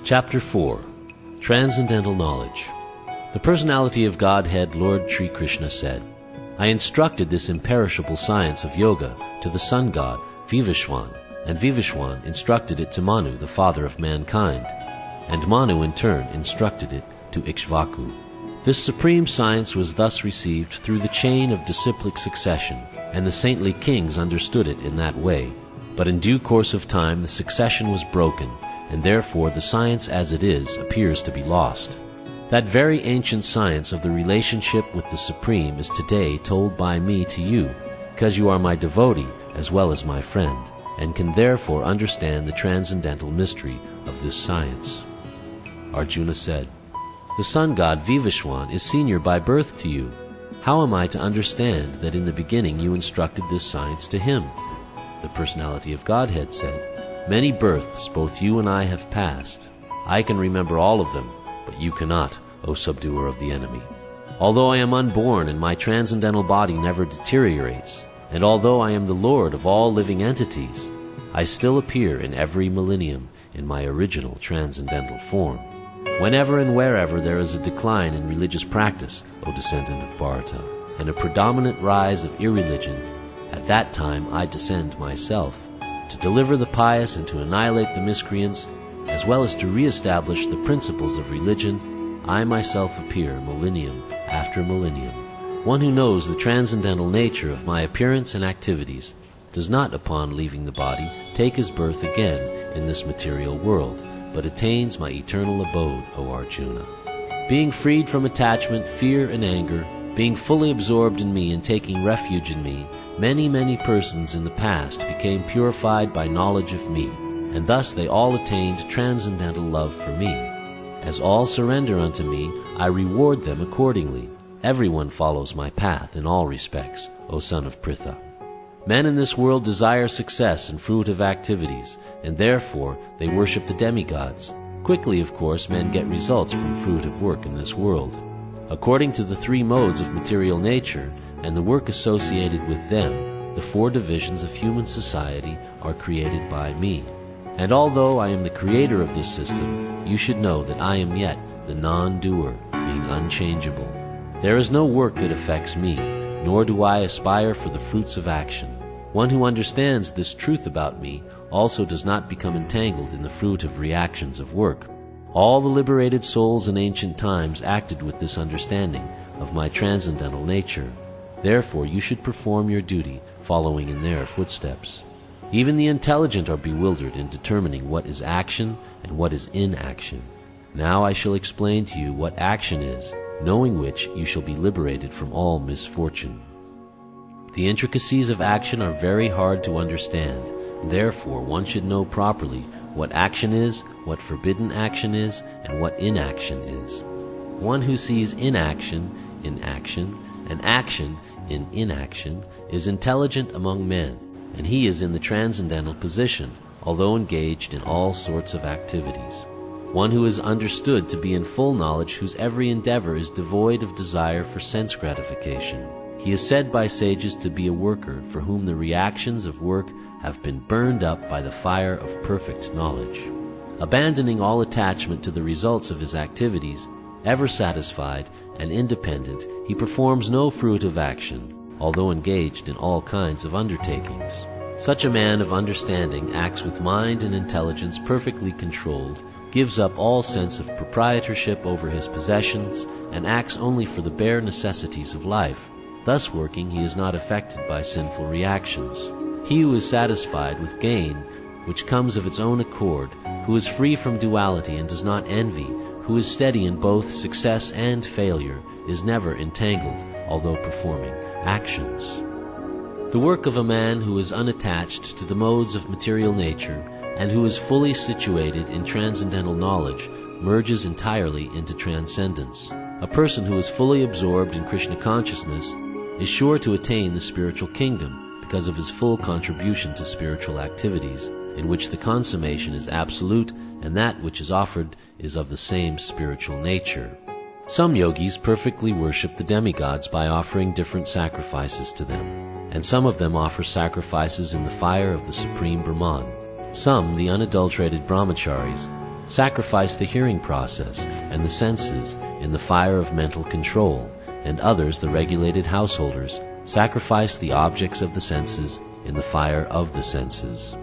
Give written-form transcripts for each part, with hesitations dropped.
Chapter 4. Transcendental Knowledge. The personality of Godhead, Lord Sri Krishna, said, I instructed this imperishable science of yoga to the sun god, Vivishwan, and Vivishwan instructed it to Manu, the father of mankind, and Manu in turn instructed it to Ikshvaku. This supreme science was thus received through the chain of disciplic succession, and the saintly kings understood it in that way. But in due course of time the succession was broken, and therefore the science as it is appears to be lost. That very ancient science of the relationship with the Supreme is today told by me to you, because you are my devotee as well as my friend, and can therefore understand the transcendental mystery of this science. Arjuna said, The sun god Vivishwan is senior by birth to you. How am I to understand that in the beginning you instructed this science to him? The personality of Godhead said, Many births both you and I have passed. I can remember all of them, but you cannot, O subduer of the enemy. Although I am unborn and my transcendental body never deteriorates, and although I am the Lord of all living entities, I still appear in every millennium in my original transcendental form. Whenever and wherever there is a decline in religious practice, O descendant of Bharata, and a predominant rise of irreligion, at that time I descend myself, to deliver the pious and to annihilate the miscreants, as well as to re-establish the principles of religion. I myself appear millennium after millennium. One who knows the transcendental nature of my appearance and activities does not, upon leaving the body, take his birth again in this material world, but attains my eternal abode, O Arjuna. Being freed from attachment, fear, and anger, being fully absorbed in me and taking refuge in me, many persons in the past became purified by knowledge of me, and thus they all attained transcendental love for me. As all surrender unto me, I reward them accordingly. Everyone follows my path in all respects, O son of Pritha. Men in this world desire success and fruitive activities, and therefore they worship the demigods. Quickly, of course, men get results from fruitive work in this world. According to the three modes of material nature and the work associated with them, the four divisions of human society are created by me. And although I am the creator of this system, you should know that I am yet the non-doer, being unchangeable. There is no work that affects me, nor do I aspire for the fruits of action. One who understands this truth about me also does not become entangled in the fruit of reactions of work. All the liberated souls in ancient times acted with this understanding of my transcendental nature. Therefore you should perform your duty following in their footsteps. Even the intelligent are bewildered in determining what is action and what is inaction. Now I shall explain to you what action is, knowing which you shall be liberated from all misfortune. The intricacies of action are very hard to understand. Therefore one should know properly what action is, what forbidden action is, and what inaction is. One who sees inaction in action and action in inaction is intelligent among men, and he is in the transcendental position, although engaged in all sorts of activities. One who is understood to be in full knowledge, whose every endeavor is devoid of desire for sense gratification. He is said by sages to be a worker for whom the reactions of work have been burned up by the fire of perfect knowledge. Abandoning all attachment to the results of his activities, ever satisfied and independent, he performs no fruitive action, although engaged in all kinds of undertakings. Such a man of understanding acts with mind and intelligence perfectly controlled, gives up all sense of proprietorship over his possessions, and acts only for the bare necessities of life. Thus working, he is not affected by sinful reactions. He who is satisfied with gain, which comes of its own accord, who is free from duality and does not envy, who is steady in both success and failure, is never entangled, although performing actions. The work of a man who is unattached to the modes of material nature and who is fully situated in transcendental knowledge merges entirely into transcendence. A person who is fully absorbed in Krishna consciousness is sure to attain the spiritual kingdom because of his full contribution to spiritual activities, in which the consummation is absolute and that which is offered is of the same spiritual nature. Some yogis perfectly worship the demigods by offering different sacrifices to them, and some of them offer sacrifices in the fire of the Supreme Brahman. Some, the unadulterated brahmacharis, sacrifice the hearing process and the senses in the fire of mental control, and others, the regulated householders, sacrifice the objects of the senses in the fire of the senses.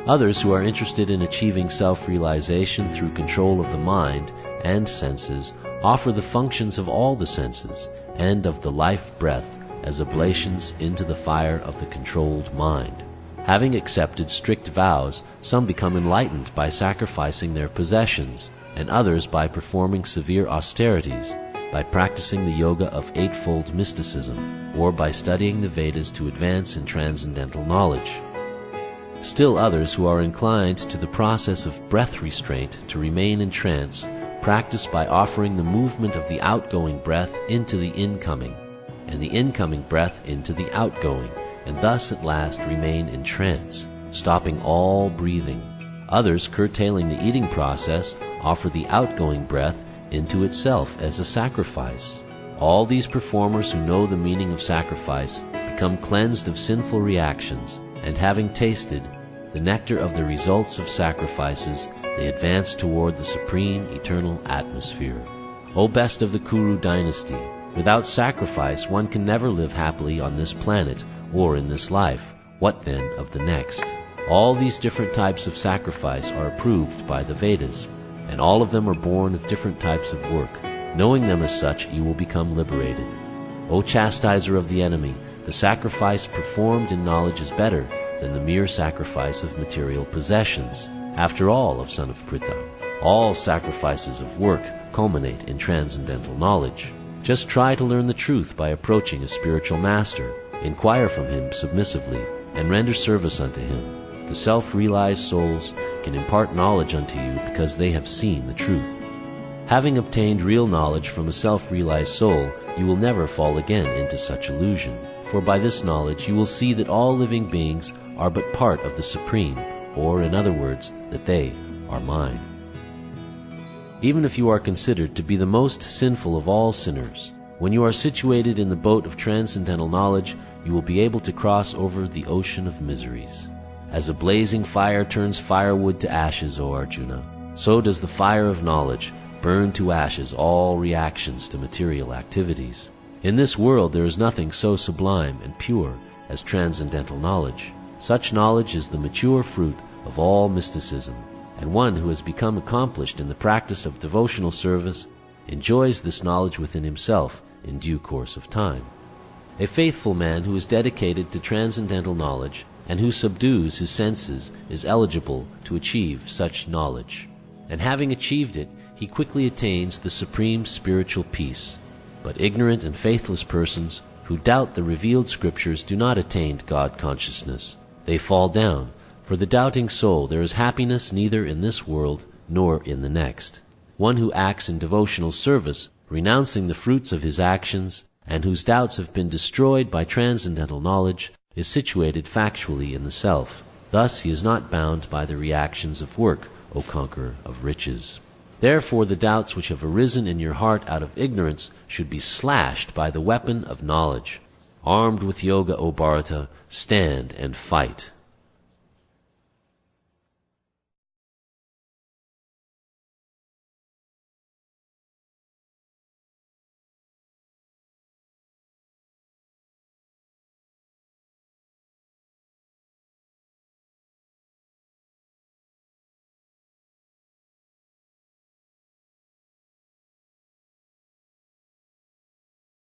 Others, who are interested in achieving self-realization through control of the mind and senses, offer the functions of all the senses and of the life breath as oblations into the fire of the controlled mind. Having accepted strict vows, some become enlightened by sacrificing their possessions, and others by performing severe austerities, by practicing the yoga of eightfold mysticism, or by studying the Vedas to advance in transcendental knowledge. Still others, who are inclined to the process of breath restraint to remain in trance, practice by offering the movement of the outgoing breath into the incoming, and the incoming breath into the outgoing, and thus at last remain in trance, stopping all breathing. Others, curtailing the eating process, offer the outgoing breath into itself as a sacrifice. All these performers who know the meaning of sacrifice become cleansed of sinful reactions, and having tasted the nectar of the results of sacrifices, they advance toward the supreme eternal atmosphere. O best of the Kuru dynasty, without sacrifice one can never live happily on this planet or in this life. What then of the next? All these different types of sacrifice are approved by the Vedas, and all of them are born of different types of work. Knowing them as such, you will become liberated. O chastiser of the enemy, the sacrifice performed in knowledge is better than the mere sacrifice of material possessions. After all, O son of Pritha, all sacrifices of work culminate in transcendental knowledge. Just try to learn the truth by approaching a spiritual master. Inquire from him submissively, and render service unto him. The self-realized souls can impart knowledge unto you because they have seen the truth. Having obtained real knowledge from a self-realized soul, you will never fall again into such illusion. For by this knowledge you will see that all living beings are but part of the Supreme, or in other words, that they are mine. Even if you are considered to be the most sinful of all sinners, when you are situated in the boat of transcendental knowledge, you will be able to cross over the ocean of miseries. As a blazing fire turns firewood to ashes, O Arjuna, so does the fire of knowledge burn to ashes all reactions to material activities. In this world there is nothing so sublime and pure as transcendental knowledge. Such knowledge is the mature fruit of all mysticism, and one who has become accomplished in the practice of devotional service enjoys this knowledge within himself in due course of time. A faithful man who is dedicated to transcendental knowledge and who subdues his senses is eligible to achieve such knowledge. And having achieved it, he quickly attains the supreme spiritual peace. But ignorant and faithless persons who doubt the revealed scriptures do not attain God consciousness. They fall down. For the doubting soul there is happiness neither in this world nor in the next. One who acts in devotional service, renouncing the fruits of his actions, and whose doubts have been destroyed by transcendental knowledge, is situated factually in the self. Thus he is not bound by the reactions of work, O conqueror of riches. Therefore the doubts which have arisen in your heart out of ignorance should be slashed by the weapon of knowledge. Armed with yoga, O Bharata, stand and fight.